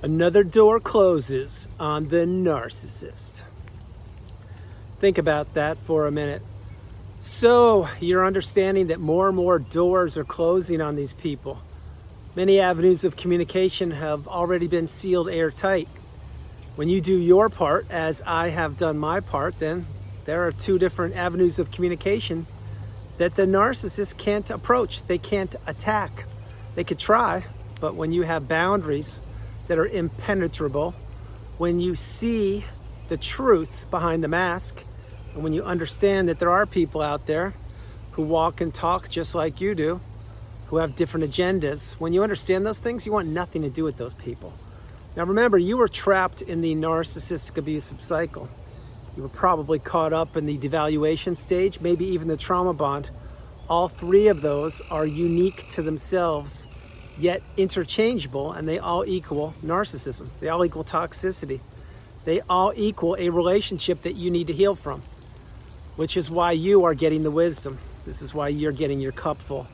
Another door closes on the narcissist. Think about that for a minute. So you're understanding that more and more doors are closing on these people. Many avenues of communication have already been sealed airtight. When you do your part, as I have done my part, then there are two different avenues of communication that the narcissist can't approach. They can't attack. They could try, but when you have boundaries that are impenetrable, when you see the truth behind the mask, and when you understand that there are people out there who walk and talk just like you do, who have different agendas, when you understand those things, you want nothing to do with those people. Now remember, you were trapped in the narcissistic abusive cycle. You were probably caught up in the devaluation stage, maybe even the trauma bond. All three of those are unique to themselves, yet interchangeable, and they all equal narcissism. They all equal toxicity. They all equal a relationship that you need to heal from, which is why you are getting the wisdom. This is why you're getting your cup full.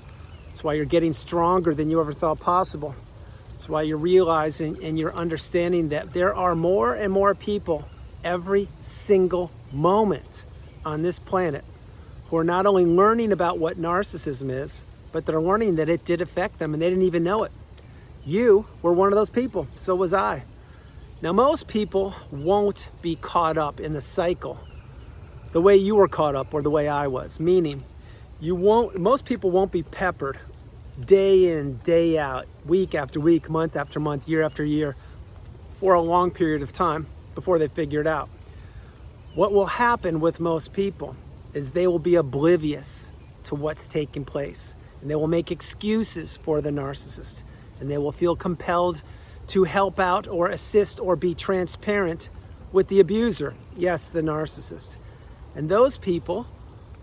It's why you're getting stronger than you ever thought possible. It's why you're realizing and you're understanding that there are more and more people every single moment on this planet who are not only learning about what narcissism is, but they're learning that it did affect them and they didn't even know it. You were one of those people, so was I. Now, most people won't be caught up in the cycle the way you were caught up or the way I was, meaning most people won't be peppered day in, day out, week after week, month after month, year after year, for a long period of time before they figure it out. What will happen with most people is they will be oblivious to what's taking place, and they will make excuses for the narcissist, and they will feel compelled to help out or assist or be transparent with the abuser, yes, the narcissist. And those people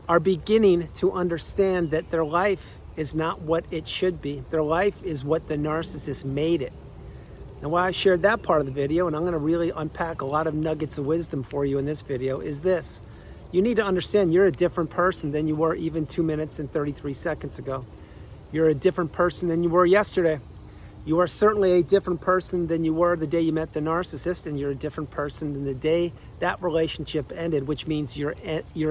are beginning to understand that their life is not what it should be. Their life is what the narcissist made it. Now, why I shared that part of the video, and I'm going to really unpack a lot of nuggets of wisdom for you in this video, is this. You need to understand you're a different person than you were even 2 minutes and 33 seconds ago. You're a different person than you were yesterday. You are certainly a different person than you were the day you met the narcissist, and you're a different person than the day that relationship ended, which means you're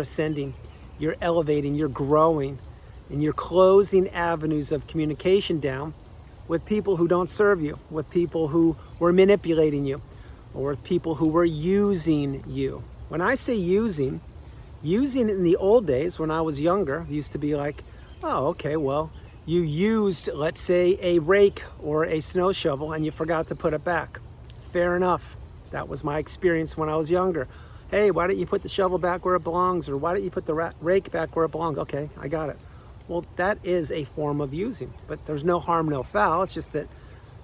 ascending, you're elevating, you're growing, and you're closing avenues of communication down with people who don't serve you, with people who were manipulating you, or with people who were using you. When I say using in the old days when I was younger, it used to be like, oh, okay, well, you used, let's say, a rake or a snow shovel and you forgot to put it back. Fair enough. That was my experience when I was younger. Hey, why don't you put the shovel back where it belongs? Or why don't you put the rake back where it belongs? Okay, I got it. Well, that is a form of using, but there's no harm, no foul. It's just that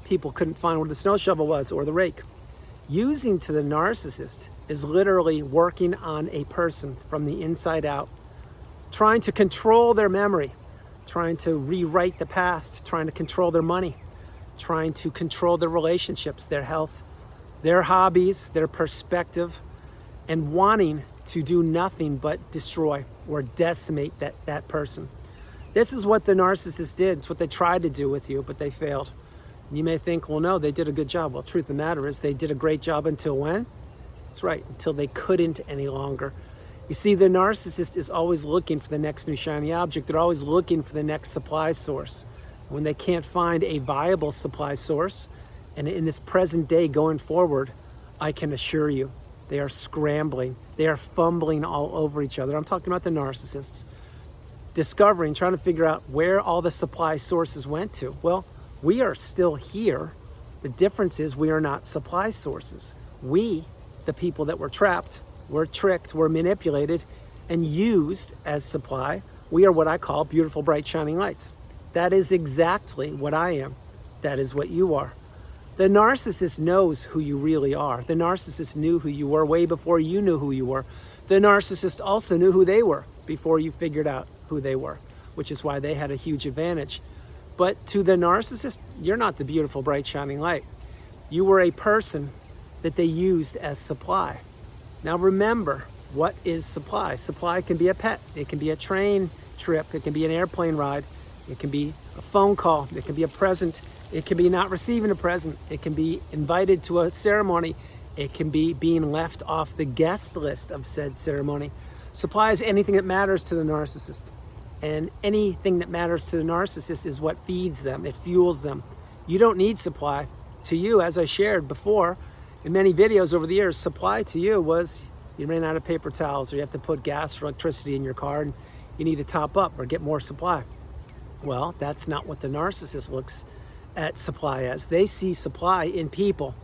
people couldn't find where the snow shovel was or the rake. Using to the narcissist is literally working on a person from the inside out, trying to control their memory, trying to rewrite the past, trying to control their money, trying to control their relationships, their health, their hobbies, their perspective, and wanting to do nothing but destroy or decimate that person. This is what the narcissist did. It's what they tried to do with you, but they failed. You may think, well, no, they did a good job. Well, truth of the matter is they did a great job until when? That's right, until they couldn't any longer. You see, the narcissist is always looking for the next new shiny object. They're always looking for the next supply source. When they can't find a viable supply source, and in this present day going forward, I can assure you, they are scrambling. They are fumbling all over each other. I'm talking about the narcissists. Trying to figure out where all the supply sources went to. Well, we are still here. The difference is we are not supply sources. We, the people that were trapped, were tricked, were manipulated, and used as supply. We are what I call beautiful, bright, shining lights. That is exactly what I am. That is what you are. The narcissist knows who you really are. The narcissist knew who you were way before you knew who you were. The narcissist also knew who they were before you figured out who they were, which is why they had a huge advantage. But to the narcissist, you're not the beautiful, bright, shining light. You were a person that they used as supply. Now remember, what is supply? Supply can be a pet. It can be a train trip. It can be an airplane ride. It can be a phone call. It can be a present. It can be not receiving a present. It can be invited to a ceremony. It can be being left off the guest list of said ceremony. Supply is anything that matters to the narcissist. And anything that matters to the narcissist is what feeds them. It fuels them. You don't need supply. To you, as I shared before in many videos over the years, supply to you was you ran out of paper towels, or you have to put gas or electricity in your car and you need to top up or get more supply. Well, that's not what the narcissist looks at supply as. They see supply in people,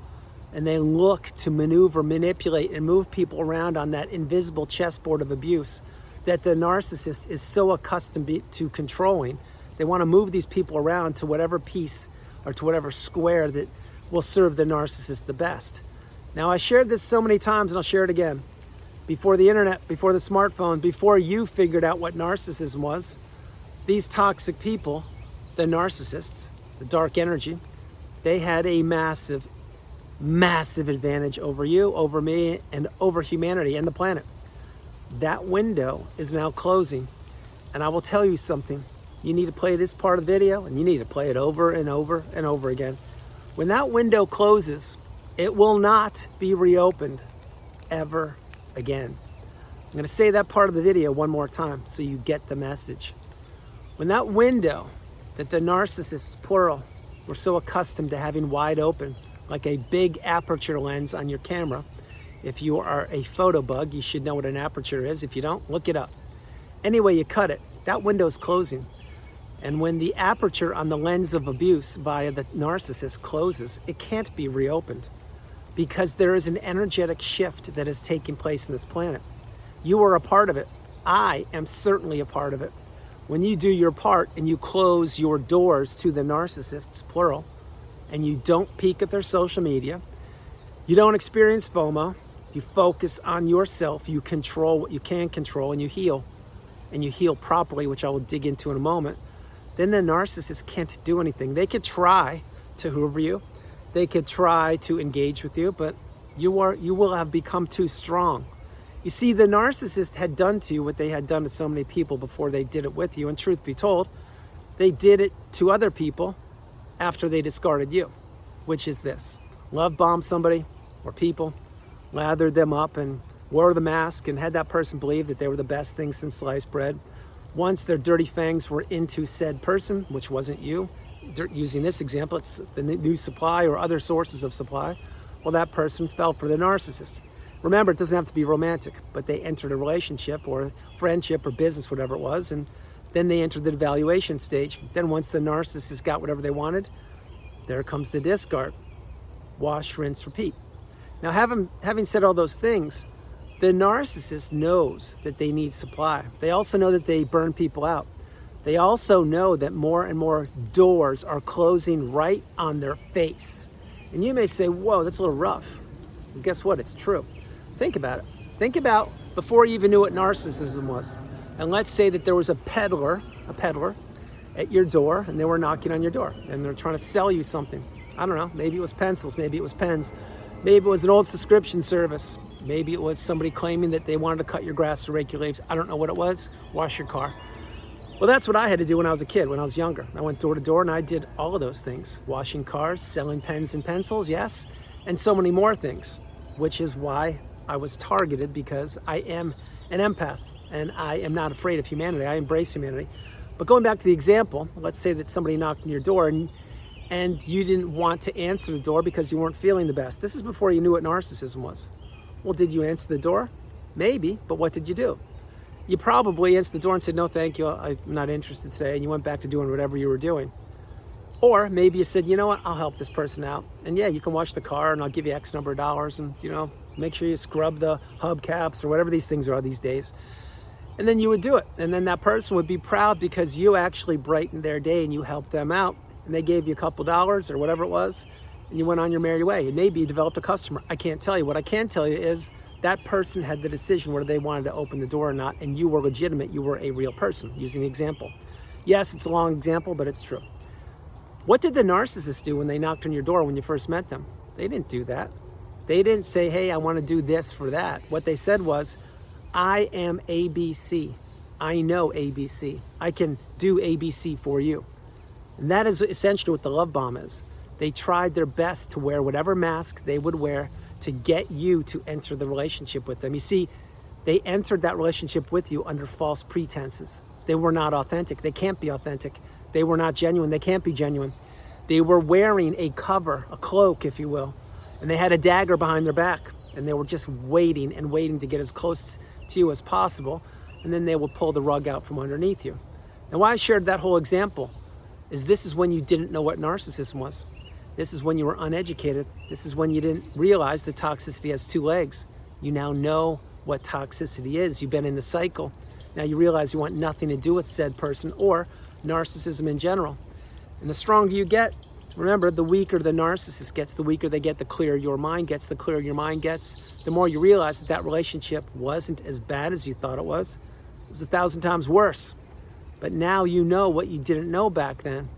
and they look to maneuver, manipulate, and move people around on that invisible chessboard of abuse that the narcissist is so accustomed to controlling. They want to move these people around to whatever piece or to whatever square that will serve the narcissist the best. Now, I shared this so many times, and I'll share it again. Before the internet, before the smartphone, before you figured out what narcissism was, these toxic people, the narcissists, the dark energy, they had a massive advantage over you, over me, and over humanity and the planet. That window is now closing. And I will tell you something. You need to play this part of the video, and you need to play it over and over and over again. When that window closes, it will not be reopened ever again. I'm going to say that part of the video one more time so you get the message. When that window that the narcissists, plural, were so accustomed to having wide open, like a big aperture lens on your camera. If you are a photo bug, you should know what an aperture is. If you don't, look it up. Anyway, you cut it. That window is closing. And when the aperture on the lens of abuse via the narcissist closes, it can't be reopened because there is an energetic shift that is taking place in this planet. You are a part of it. I am certainly a part of it. When you do your part and you close your doors to the narcissists, plural, and you don't peek at their social media, you don't experience FOMO, you focus on yourself, you control what you can control, and you heal properly, which I will dig into in a moment, then the narcissist can't do anything. They could try to hoover you, they could try to engage with you, but you will have become too strong. You see, the narcissist had done to you what they had done to so many people before they did it with you, and truth be told, they did it to other people after they discarded you, which is this. Love bombed somebody or people, lathered them up and wore the mask and had that person believe that they were the best thing since sliced bread. Once their dirty fangs were into said person, which wasn't you, using this example, it's the new supply or other sources of supply, well, that person fell for the narcissist. Remember, it doesn't have to be romantic, but they entered a relationship or friendship or business, whatever it was, and then they entered the evaluation stage. Then once the narcissist got whatever they wanted, there comes the discard. Wash, rinse, repeat. Now, having said all those things, the narcissist knows that they need supply. They also know that they burn people out. They also know that more and more doors are closing right on their face. And you may say, whoa, that's a little rough. Well, guess what? It's true. Think about it. Think about before you even knew what narcissism was. And let's say that there was a peddler at your door, and they were knocking on your door, and they're trying to sell you something. I don't know, maybe it was pencils, maybe it was pens, maybe it was an old subscription service, maybe it was somebody claiming that they wanted to cut your grass or rake your leaves. I don't know what it was. Wash your car. Well, that's what I had to do when I was a kid, when I was younger. I went door to door and I did all of those things. Washing cars, selling pens and pencils, yes, and so many more things, which is why I was targeted, because I am an empath and I am not afraid of humanity. I embrace humanity. But going back to the example, let's say that somebody knocked on your door and you didn't want to answer the door because you weren't feeling the best. This is before you knew what narcissism was. Well, did you answer the door? Maybe, but what did you do? You probably answered the door and said, no, thank you, I'm not interested today, and you went back to doing whatever you were doing. Or maybe you said, you know what, I'll help this person out. And yeah, you can wash the car and I'll give you X number of dollars, and make sure you scrub the hubcaps or whatever these things are these days. And then you would do it. And then that person would be proud because you actually brightened their day and you helped them out. And they gave you a couple dollars or whatever it was, and you went on your merry way. And maybe you developed a customer. I can't tell you. What I can tell you is that person had the decision whether they wanted to open the door or not, and you were legitimate. You were a real person, using the example. Yes, it's a long example, but it's true. What did the narcissist do when they knocked on your door when you first met them? They didn't do that. They didn't say, hey, I want to do this for that. What they said was, I am ABC. I know ABC. I can do ABC for you. And that is essentially what the love bomb is. They tried their best to wear whatever mask they would wear to get you to enter the relationship with them. You see, they entered that relationship with you under false pretenses. They were not authentic. They can't be authentic. They were not genuine. They can't be genuine. They were wearing a cover, a cloak, if you will, and they had a dagger behind their back, and they were just waiting and waiting to get as close to you as possible, and then they will pull the rug out from underneath you. Now, why I shared that whole example is this is when you didn't know what narcissism was. This is when you were uneducated. This is when you didn't realize that toxicity has two legs. You now know what toxicity is. You've been in the cycle. Now you realize you want nothing to do with said person or narcissism in general. And the stronger you get, remember, the weaker the narcissist gets, the weaker they get, the clearer your mind gets. The clearer your mind gets, the more you realize that that relationship wasn't as bad as you thought it was. It was 1,000 times worse. But now you know what you didn't know back then.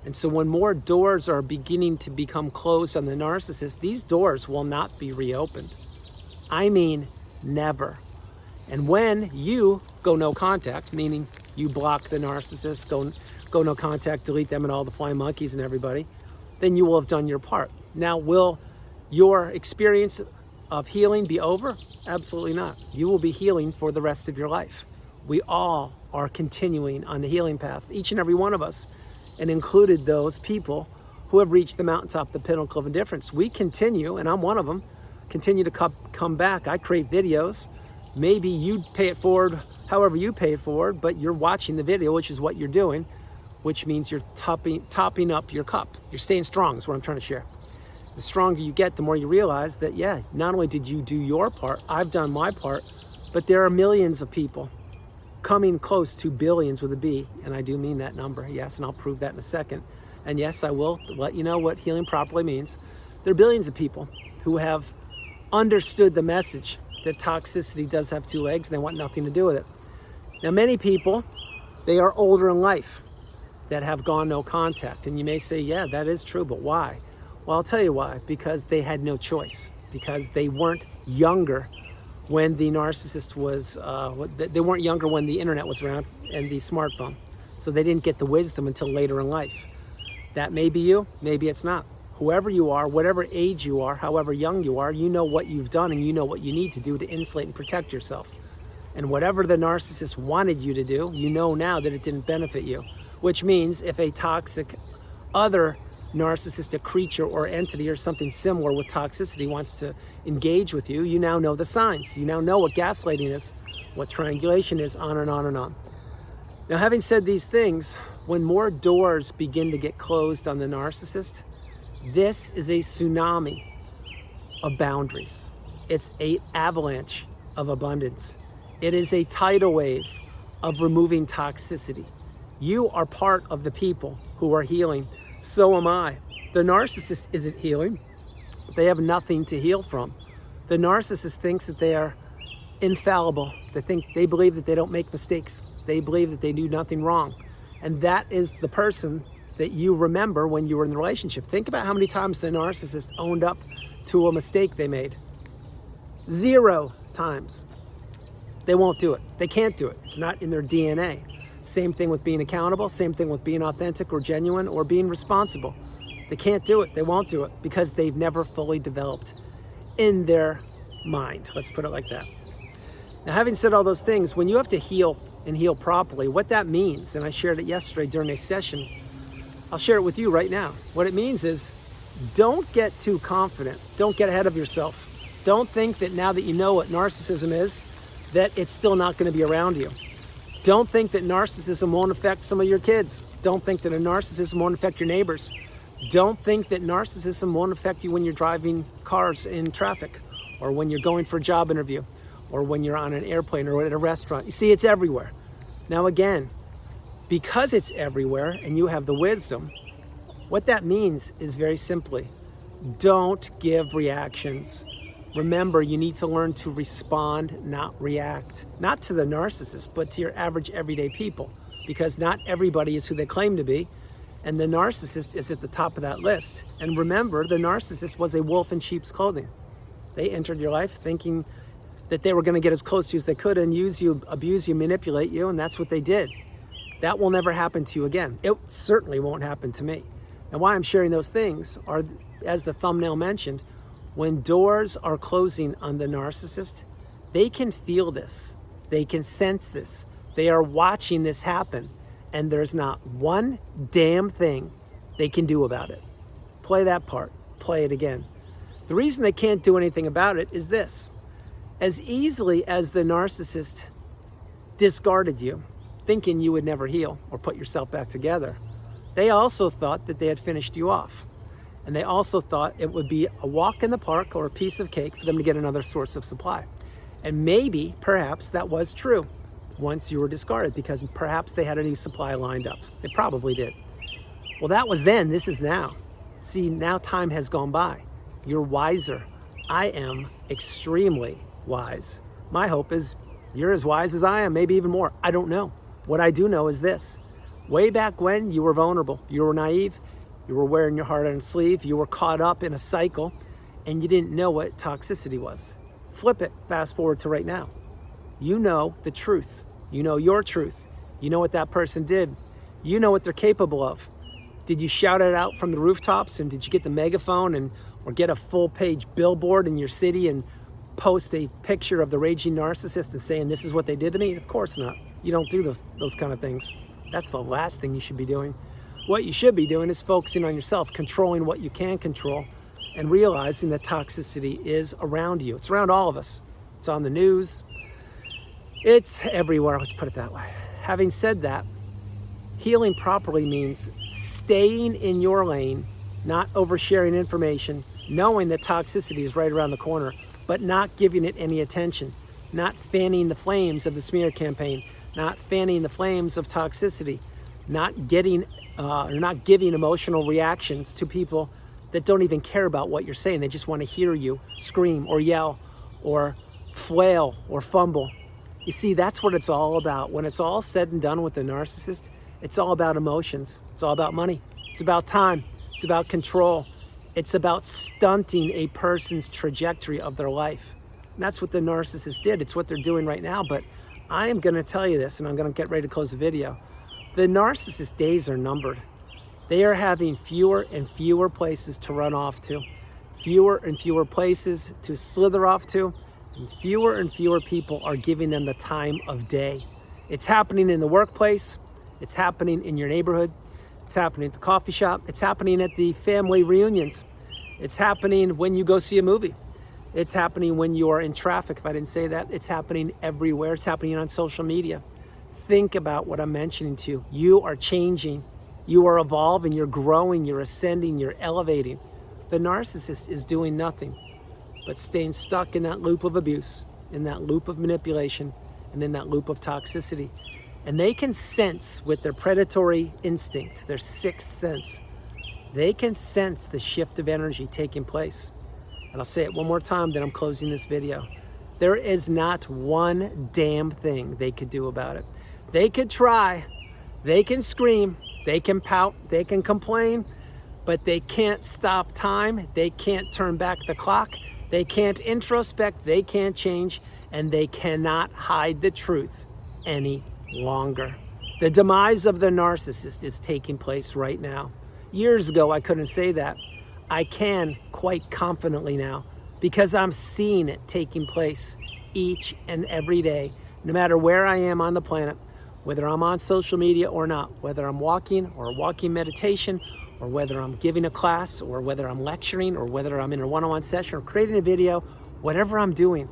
And so when more doors are beginning to become closed on the narcissist, these doors will not be reopened. I mean, never. And when you go no contact, meaning you block the narcissist, go no contact, delete them and all the flying monkeys and everybody, then you will have done your part. Now, will your experience of healing be over? Absolutely not. You will be healing for the rest of your life. We all are continuing on the healing path, each and every one of us, and included those people who have reached the mountaintop, the pinnacle of indifference. We continue, and I'm one of them, continue to come back. I create videos. Maybe you pay it forward however you pay it forward, but you're watching the video, which is what you're doing, which means you're topping up your cup. You're staying strong is what I'm trying to share. The stronger you get, the more you realize that, yeah, not only did you do your part, I've done my part, but there are millions of people coming close to billions with a B, and I do mean that number, yes, and I'll prove that in a second. And yes, I will let you know what healing properly means. There are billions of people who have understood the message that toxicity does have two legs and they want nothing to do with it. Now, many people, they are older in life that have gone no contact. And you may say, yeah, that is true, but why? Well, I'll tell you why. Because they had no choice. Because they weren't younger when the narcissist was, they weren't younger when the internet was around and the smartphone. So they didn't get the wisdom until later in life. That may be you, maybe it's not. Whoever you are, whatever age you are, however young you are, you know what you've done and you know what you need to do to insulate and protect yourself. And whatever the narcissist wanted you to do, you know now that it didn't benefit you. Which means if a toxic other narcissistic creature or entity or something similar with toxicity wants to engage with you, you now know the signs. You now know what gaslighting is, what triangulation is, on and on and on. Now, having said these things, when more doors begin to get closed on the narcissist, this is a tsunami of boundaries. It's an avalanche of abundance. It is a tidal wave of removing toxicity. You are part of the people who are healing. So am I. The narcissist isn't healing. They have nothing to heal from. The narcissist thinks that they are infallible. They believe that they don't make mistakes. They believe that they do nothing wrong. And that is the person that you remember when you were in the relationship. Think about how many times the narcissist owned up to a mistake they made. 0 times. They won't do it. They can't do it. It's not in their DNA. Same thing with being accountable. Same thing with being authentic or genuine or being responsible. They can't do it. They won't do it because they've never fully developed in their mind. Let's put it like that. Now, having said all those things, when you have to heal and heal properly, what that means, and I shared it yesterday during a session, I'll share it with you right now. What it means is don't get too confident. Don't get ahead of yourself. Don't think that now that you know what narcissism is, that it's still not going to be around you. Don't think that narcissism won't affect some of your kids. Don't think that a narcissism won't affect your neighbors. Don't think that narcissism won't affect you when you're driving cars in traffic, or when you're going for a job interview, or when you're on an airplane or at a restaurant. You see, it's everywhere. Now again, because it's everywhere and you have the wisdom, what that means is very simply, don't give reactions. Remember, you need to learn to respond, not react. Not to the narcissist, but to your average everyday people. Because not everybody is who they claim to be. And the narcissist is at the top of that list. And remember, the narcissist was a wolf in sheep's clothing. They entered your life thinking that they were going to get as close to you as they could and use you, abuse you, manipulate you, and that's what they did. That will never happen to you again. It certainly won't happen to me. And why I'm sharing those things are, as the thumbnail mentioned, when doors are closing on the narcissist, they can feel this. They can sense this. They are watching this happen. And there's not one damn thing they can do about it. Play that part. Play it again. The reason they can't do anything about it is this. As easily as the narcissist discarded you, thinking you would never heal or put yourself back together, they also thought that they had finished you off. And they also thought it would be a walk in the park or a piece of cake for them to get another source of supply. And maybe, perhaps, that was true once you were discarded, because perhaps they had a new supply lined up. They probably did. Well, that was then. This is now. See, now time has gone by. You're wiser. I am extremely wise. My hope is you're as wise as I am, maybe even more. I don't know. What I do know is this. Way back when, you were vulnerable. You were naive. You were wearing your heart on your sleeve. You were caught up in a cycle, and you didn't know what toxicity was. Flip it. Fast forward to right now. You know the truth. You know your truth. You know what that person did. You know what they're capable of. Did you shout it out from the rooftops, and did you get the megaphone or get a full-page billboard in your city and post a picture of the raging narcissist and saying, this is what they did to me? Of course not. You don't do those kind of things. That's the last thing you should be doing. What you should be doing is focusing on yourself, controlling what you can control, and realizing that toxicity is around you. It's around all of us. It's on the news. It's everywhere. Let's put it that way. Having said that, healing properly means staying in your lane, not oversharing information, knowing that toxicity is right around the corner, but not giving it any attention, not fanning the flames of the smear campaign, not fanning the flames of toxicity, not giving emotional reactions to people that don't even care about what you're saying. They just want to hear you scream or yell or flail or fumble. You see, that's what it's all about. When it's all said and done with the narcissist, it's all about emotions. It's all about money. It's about time. It's about control. It's about stunting a person's trajectory of their life. And that's what the narcissist did. It's what they're doing right now. But I am going to tell you this, and I'm going to get ready to close the video. The narcissist days are numbered. They are having fewer and fewer places to run off to, fewer and fewer places to slither off to, and fewer people are giving them the time of day. It's happening in the workplace. It's happening in your neighborhood. It's happening at the coffee shop. It's happening at the family reunions. It's happening when you go see a movie. It's happening when you are in traffic. If I didn't say that, it's happening everywhere. It's happening on social media. Think about what I'm mentioning to you. You are changing. You are evolving. You're growing. You're ascending. You're elevating. The narcissist is doing nothing but staying stuck in that loop of abuse, in that loop of manipulation, and in that loop of toxicity. And they can sense with their predatory instinct, their sixth sense, they can sense the shift of energy taking place. And I'll say it one more time, then I'm closing this video. There is not one damn thing they could do about it. They could try, they can scream, they can pout, they can complain, but they can't stop time, they can't turn back the clock, they can't introspect, they can't change, and they cannot hide the truth any longer. The demise of the narcissist is taking place right now. Years ago, I couldn't say that. I can quite confidently now because I'm seeing it taking place each and every day, no matter where I am on the planet, whether I'm on social media or not, whether I'm walking or walking meditation, or whether I'm giving a class, or whether I'm lecturing, or whether I'm in a one-on-one session or creating a video, whatever I'm doing,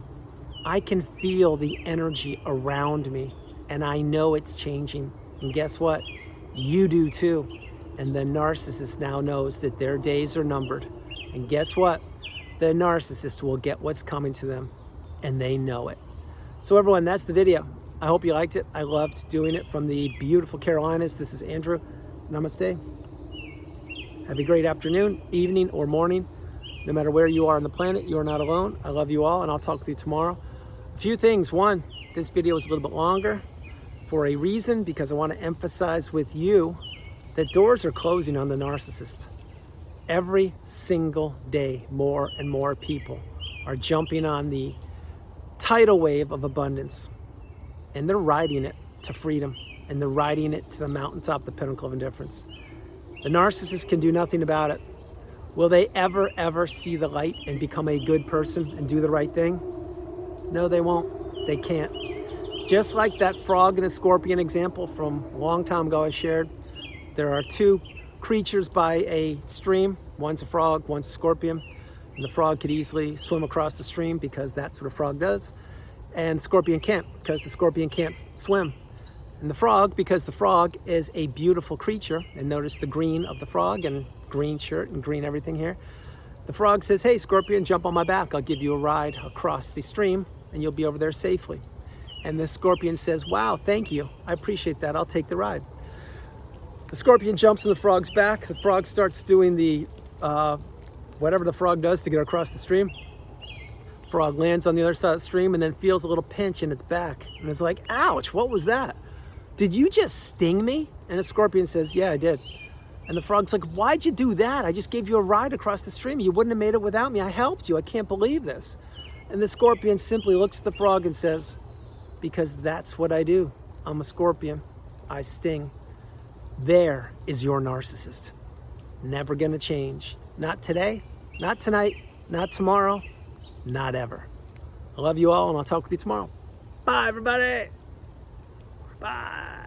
I can feel the energy around me. And I know it's changing. And guess what? You do too. And the narcissist now knows that their days are numbered. And guess what? The narcissist will get what's coming to them. And they know it. So everyone, that's the video. I hope you liked it. I loved doing it from the beautiful Carolinas. This is Andrew. Namaste. Have a great afternoon, evening, or morning. No matter where you are on the planet, you are not alone. I love you all, and I'll talk with you tomorrow. A few things. One, this video is a little bit longer for a reason, because I want to emphasize with you that doors are closing on the narcissist. Every single day, more and more people are jumping on the tidal wave of abundance, and they're riding it to freedom, and they're riding it to the mountaintop, the pinnacle of indifference. The narcissist can do nothing about it. Will they ever see the light and become a good person and do the right thing? No, they won't. They can't. Just like that frog and the scorpion example from a long time ago I shared, there are two creatures by a stream. One's a frog, one's a scorpion. And the frog could easily swim across the stream because that's what a frog does. And the scorpion can't, because the scorpion can't swim. And the frog, because the frog is a beautiful creature, and notice the green of the frog and green shirt and green everything here. The frog says, hey, scorpion, jump on my back. I'll give you a ride across the stream and you'll be over there safely. And the scorpion says, wow, thank you. I appreciate that. I'll take the ride. The scorpion jumps on the frog's back. The frog starts doing the whatever the frog does to get across the stream. Frog lands on the other side of the stream and then feels a little pinch in its back. And it's like, ouch, what was that? Did you just sting me? And the scorpion says, yeah, I did. And the frog's like, why'd you do that? I just gave you a ride across the stream. You wouldn't have made it without me. I helped you. I can't believe this. And the scorpion simply looks at the frog and says, because that's what I do. I'm a scorpion. I sting. There is your narcissist. Never gonna change. Not today, not tonight, not tomorrow, not ever. I love you all, and I'll talk with you tomorrow. Bye, everybody. Bye.